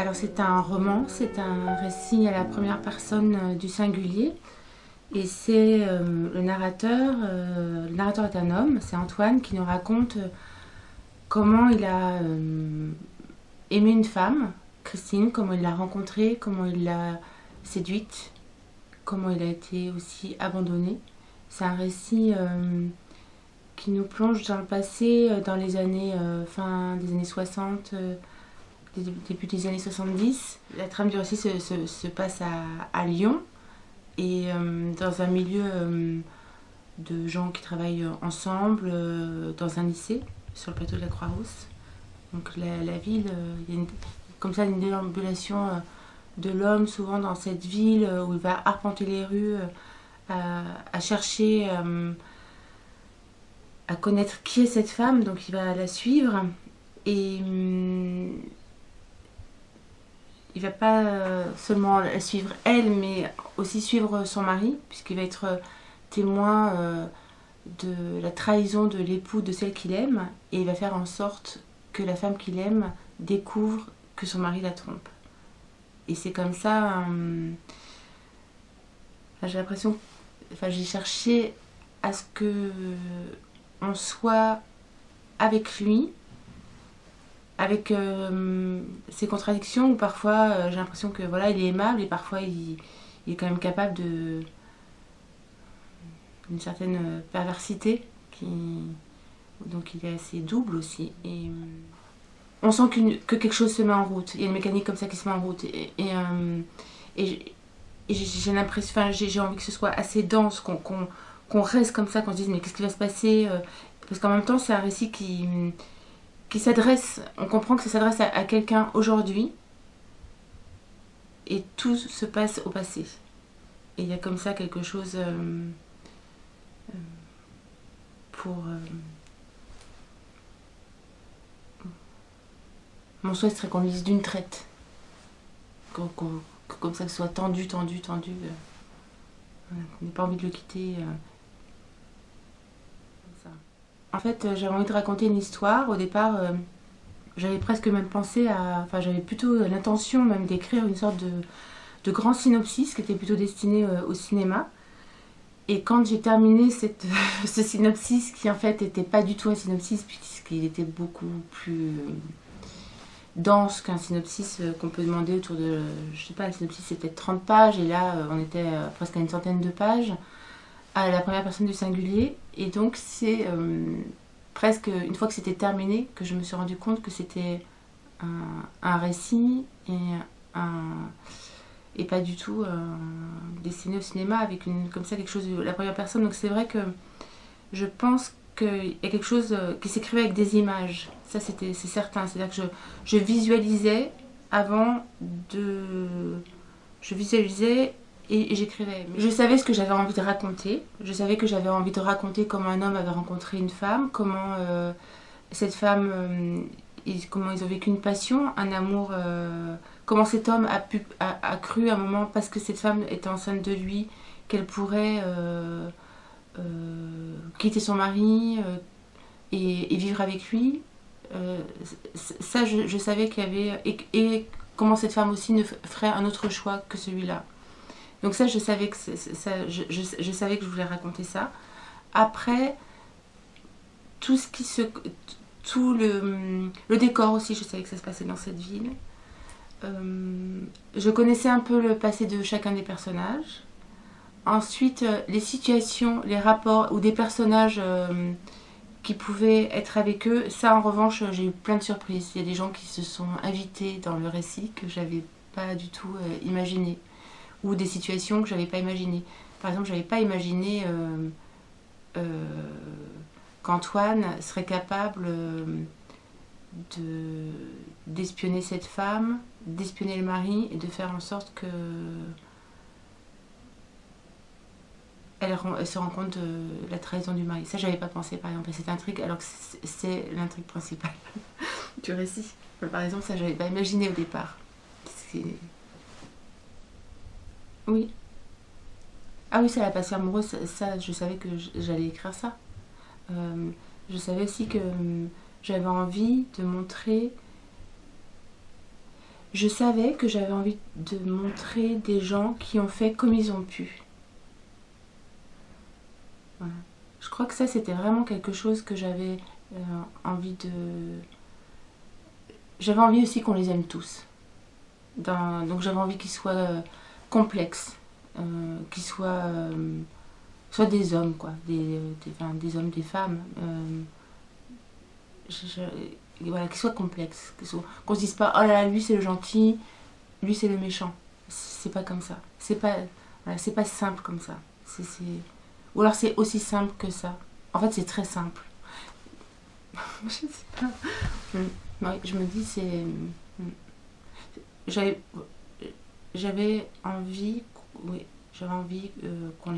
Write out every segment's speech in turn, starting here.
Alors c'est un roman, c'est un récit à la première personne du singulier. Et c'est le narrateur est un homme, c'est Antoine qui nous raconte comment il a aimé une femme, Christine, comment il l'a rencontrée, comment il l'a séduite, comment il a été aussi abandonné. C'est un récit qui nous plonge dans le passé, dans les années, fin des années 60, début des années 70. La trame du récit se passe à Lyon et dans un milieu de gens qui travaillent ensemble dans un lycée sur le plateau de la Croix-Rousse. Donc la ville, il y a comme ça une déambulation de l'homme souvent dans cette ville où il va arpenter les rues, à chercher, à connaître qui est cette femme, donc il va la suivre et il va pas seulement la suivre elle, mais aussi suivre son mari, puisqu'il va être témoin de la trahison de l'époux de celle qu'il aime, et il va faire en sorte que la femme qu'il aime découvre que son mari la trompe. Et c'est comme ça, j'ai l'impression, j'ai cherché à ce que on soit avec lui, avec ses contradictions, où parfois j'ai l'impression que voilà, il est aimable et parfois il est quand même capable d'une certaine perversité, donc il est assez double aussi. Et on sent que quelque chose se met en route, il y a une mécanique comme ça qui se met en route. Et j'ai l'impression, j'ai envie que ce soit assez dense, qu'on reste comme ça, qu'on se dise mais qu'est-ce qui va se passer, parce qu'en même temps c'est un récit qui s'adresse, on comprend que ça s'adresse à quelqu'un aujourd'hui, et tout se passe au passé. Et il y a comme ça quelque chose pour... mon souhait serait qu'on lise d'une traite. Comme ça, que ce soit tendu. On n'a pas envie de le quitter. Comme ça. En fait, j'avais envie de raconter une histoire. Au départ, j'avais presque même pensé à... Enfin, j'avais plutôt l'intention même d'écrire une sorte de grand synopsis qui était plutôt destiné au cinéma. Et quand j'ai terminé ce synopsis, qui en fait n'était pas du tout un synopsis, puisqu'il était beaucoup plus dense qu'un synopsis qu'on peut demander autour de... Je sais pas, le synopsis c'était 30 pages, et là on était presque à une centaine de pages, à la première personne du singulier. Et donc c'est presque une fois que c'était terminé que je me suis rendu compte que c'était un récit et pas du tout destiné au cinéma, avec comme ça quelque chose de la première personne. Donc c'est vrai que je pense qu'il y a quelque chose qui s'écrivait avec des images. Ça c'est certain. C'est-à-dire que je visualisais avant de... Je visualisais et j'écrivais. Je savais ce que j'avais envie de raconter. Je savais que j'avais envie de raconter comment un homme avait rencontré une femme, comment cette femme... comment ils ont vécu une passion, un amour... comment cet homme a cru à un moment, parce que cette femme était enceinte de lui, qu'elle pourrait quitter son mari et vivre avec lui. Ça, je savais qu'il y avait... Et comment cette femme aussi ne ferait un autre choix que celui-là. Donc ça, je savais que je savais que je voulais raconter ça. Après, tout ce qui se... Tout le décor aussi, je savais que ça se passait dans cette ville. Je connaissais un peu le passé de chacun des personnages. Ensuite, les situations, les rapports ou des personnages qui pouvaient être avec eux, ça en revanche, j'ai eu plein de surprises. Il y a des gens qui se sont invités dans le récit que j'avais pas du tout imaginé, ou des situations que j'avais pas imaginées. Par exemple, j'avais pas imaginé qu'Antoine serait capable d'espionner cette femme, d'espionner le mari et de faire en sorte que elle se rend compte de la trahison du mari. Ça, j'avais pas pensé, par exemple, à cette intrigue, alors que c'est l'intrigue principale du récit. Par exemple, ça, j'avais pas imaginé au départ. Oui. Ah oui, ça, la passion amoureuse, ça, je savais que j'allais écrire ça. Je savais aussi que j'avais envie de montrer Je savais que j'avais envie de montrer des gens qui ont fait comme ils ont pu. Voilà. Je crois que ça, c'était vraiment quelque chose que j'avais envie de... J'avais envie aussi qu'on les aime tous. Donc j'avais envie qu'ils soient complexes, qu'ils soient des hommes, quoi, enfin, des hommes, des femmes. Voilà, qu'ils soient complexes. Qu'on se dise pas, oh là là, lui c'est le gentil, lui c'est le méchant. C'est pas comme ça. Voilà, c'est pas simple comme ça. Ou alors c'est aussi simple que ça. En fait, c'est très simple. Je sais pas. Ouais, je me dis, j'avais j'avais envie, oui, j'avais envie qu'on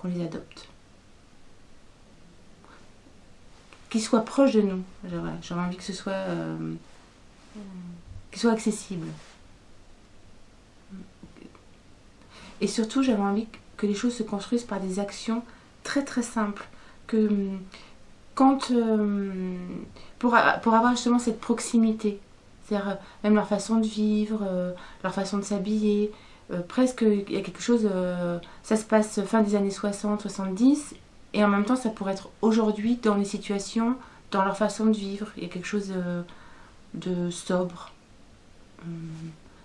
les adopte, qu'ils soient proches de nous. J'avais envie que ce soit qu'ils soient accessibles. Et surtout, j'avais envie que les choses se construisent par des actions très très simples. Que quand pour avoir justement cette proximité, c'est-à-dire même leur façon de vivre, leur façon de s'habiller, presque il y a quelque chose, ça se passe fin des années 60, 70, et en même temps ça pourrait être aujourd'hui dans les situations, dans leur façon de vivre, il y a quelque chose de sobre.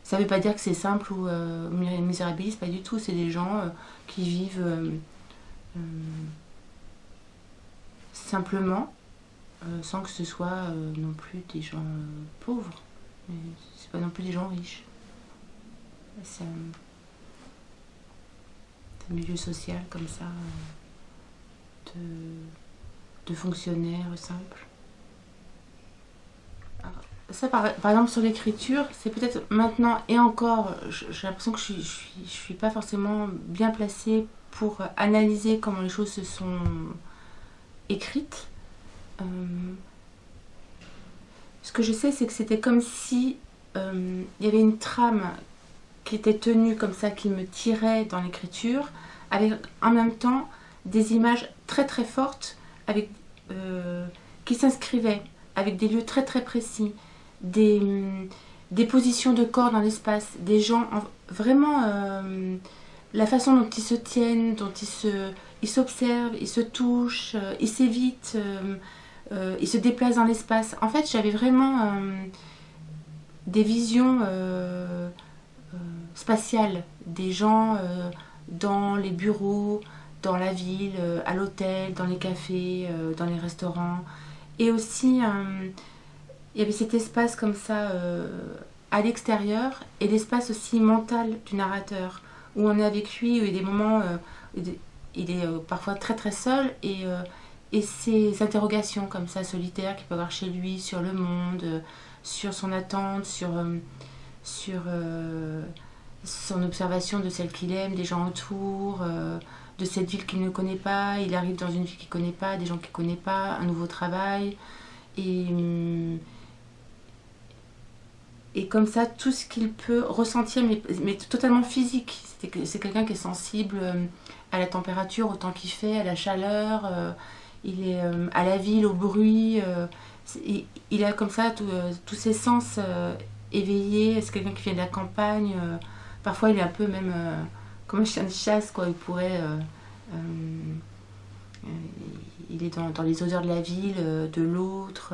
Ça ne veut pas dire que c'est simple ou misérabiliste, pas du tout, c'est des gens qui vivent simplement, sans que ce soit non plus des gens pauvres, mais c'est pas non plus des gens riches. C'est un milieu social comme ça, de fonctionnaires simples. Alors, ça, par exemple, sur l'écriture, c'est peut-être maintenant et encore, j'ai l'impression que je suis pas forcément bien placée pour analyser comment les choses se sont écrites. Ce que je sais, c'est que c'était comme si il y avait une trame qui était tenue comme ça, qui me tirait dans l'écriture, avec en même temps des images très très fortes avec, qui s'inscrivaient, avec des lieux très très précis, des positions de corps dans l'espace, des gens, vraiment la façon dont ils se tiennent, dont ils s'observent, ils se touchent, ils s'évitent, ils se déplacent dans l'espace. En fait, j'avais vraiment des visions spatiales, des gens dans les bureaux, dans la ville, à l'hôtel, dans les cafés, dans les restaurants. Et aussi, il y avait cet espace comme ça à l'extérieur et l'espace aussi mental du narrateur, où on est avec lui, où il y a des moments, il est parfois très très seul, et ces interrogations comme ça solitaires qu'il peut avoir chez lui sur le monde, sur son attente, sur son observation de celle qu'il aime, des gens autour, de cette ville qu'il ne connaît pas. Il arrive dans une ville qu'il ne connaît pas, des gens qu'il ne connaît pas, un nouveau travail. Et, et comme ça, tout ce qu'il peut ressentir, mais totalement physique. C'est quelqu'un qui est sensible à la température, au temps qu'il fait, à la chaleur, il est à la ville, au bruit. Il a comme ça tous ses sens éveillés. C'est quelqu'un qui vient de la campagne. Parfois, il est un peu même comme un chien de chasse, quoi. Il pourrait... il est dans les odeurs de la ville, de l'autre.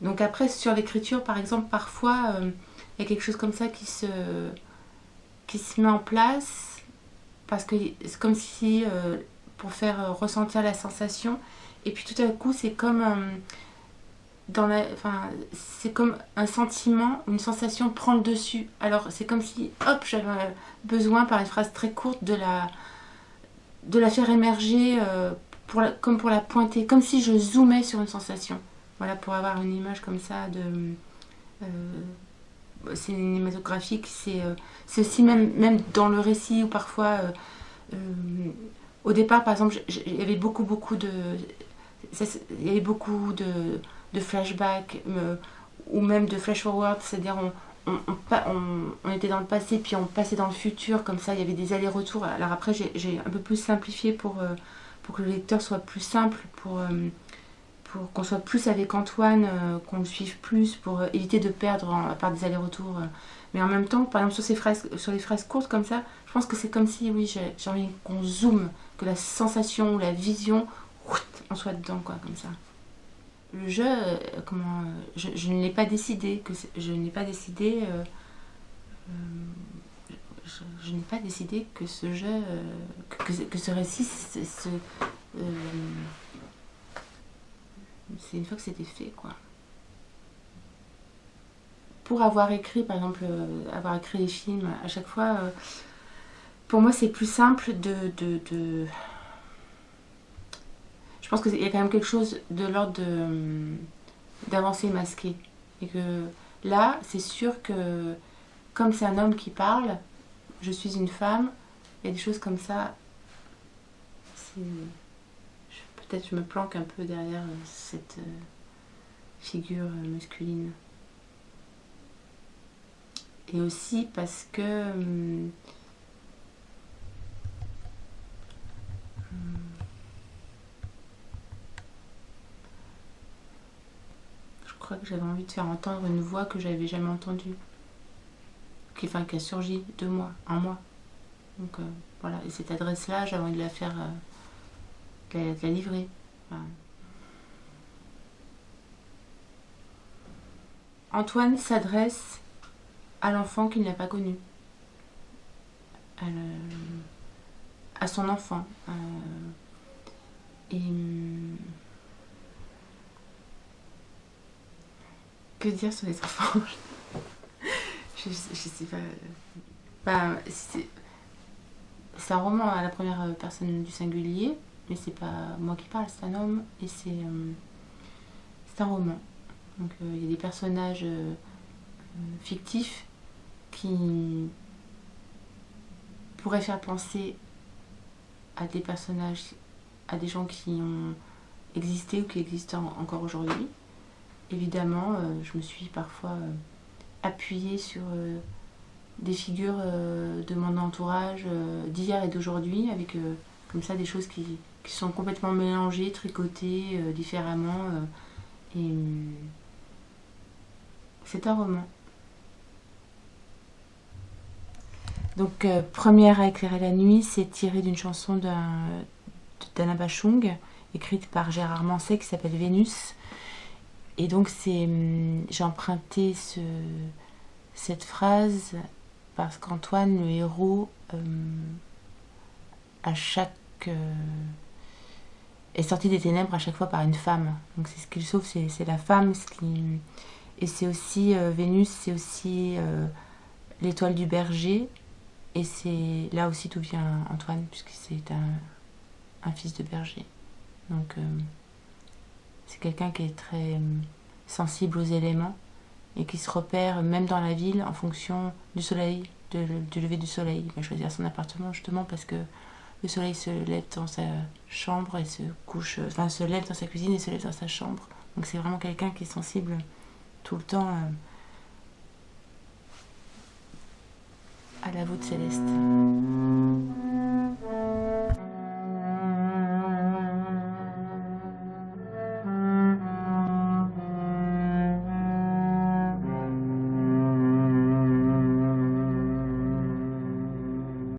Donc après, sur l'écriture, par exemple, parfois, il y a quelque chose comme ça qui se met en place, parce que c'est comme si, pour faire ressentir la sensation, et puis tout à coup, c'est comme... c'est comme un sentiment, une sensation prend le dessus. Alors c'est comme si, hop, j'avais besoin par une phrase très courte de la faire émerger, comme pour la pointer, comme si je zoomais sur une sensation. Voilà, pour avoir une image comme ça cinématographique, c'est aussi même dans le récit, où parfois, au départ, par exemple, il y avait beaucoup de flashbacks, ou même de flash forward, c'est-à-dire on était dans le passé, puis on passait dans le futur, comme ça, il y avait des allers-retours. Alors après, j'ai un peu plus simplifié pour que le lecteur soit plus simple, pour qu'on soit plus avec Antoine, qu'on le suive plus, pour éviter de perdre à part des allers-retours. Mais en même temps, par exemple, sur les phrases courtes comme ça, je pense que c'est comme si, oui, j'ai envie qu'on zoome, que la sensation ou la vision, on soit dedans, quoi, comme ça. Le jeu, je ne l'ai pas décidé, je n'ai pas décidé, je n'ai pas décidé que ce jeu, que ce récit, c'est une fois que c'était fait, quoi. Pour avoir écrit, par exemple, avoir écrit les films, à chaque fois, pour moi, c'est plus simple je pense qu'il y a quand même quelque chose de l'ordre d'avancée masquée. Et que là, c'est sûr que, comme c'est un homme qui parle, je suis une femme, il y a des choses comme ça. Peut-être je me planque un peu derrière cette figure masculine. Et aussi parce que je crois que j'avais envie de faire entendre une voix que j'avais jamais entendue, qui a surgi de moi, en moi. Donc voilà, et cette adresse-là, j'avais envie de la faire, de la livrer. Voilà. Antoine s'adresse à l'enfant qu'il n'a pas connu, à son enfant. Et que dire sur les enfants? je sais pas. Ben, c'est un roman à la première personne du singulier, mais c'est pas moi qui parle, c'est un homme, et c'est un roman. Donc il y a des personnages fictifs qui pourraient faire penser à des personnages, à des gens qui ont existé ou qui existent encore aujourd'hui. Évidemment, je me suis parfois appuyée sur des figures de mon entourage d'hier et d'aujourd'hui, avec comme ça des choses qui sont complètement mélangées, tricotées différemment. Et c'est un roman. Donc, Première à éclairer la nuit, c'est tiré d'une chanson d'Anna Bachung, écrite par Gérard Manset, qui s'appelle Vénus. Et donc, j'ai emprunté cette phrase parce qu'Antoine, le héros, est sorti des ténèbres à chaque fois par une femme. Donc, c'est ce qu'il sauve, c'est la femme. Et c'est aussi, Vénus, c'est aussi l'étoile du berger. Et c'est là aussi d'où vient Antoine, puisque c'est un fils de berger. Donc, c'est quelqu'un qui est très sensible aux éléments et qui se repère même dans la ville en fonction du soleil, du lever du soleil. Il va choisir son appartement justement parce que le soleil se lève dans sa chambre et se couche, se lève dans sa cuisine et se lève dans sa chambre. Donc c'est vraiment quelqu'un qui est sensible tout le temps à la voûte céleste.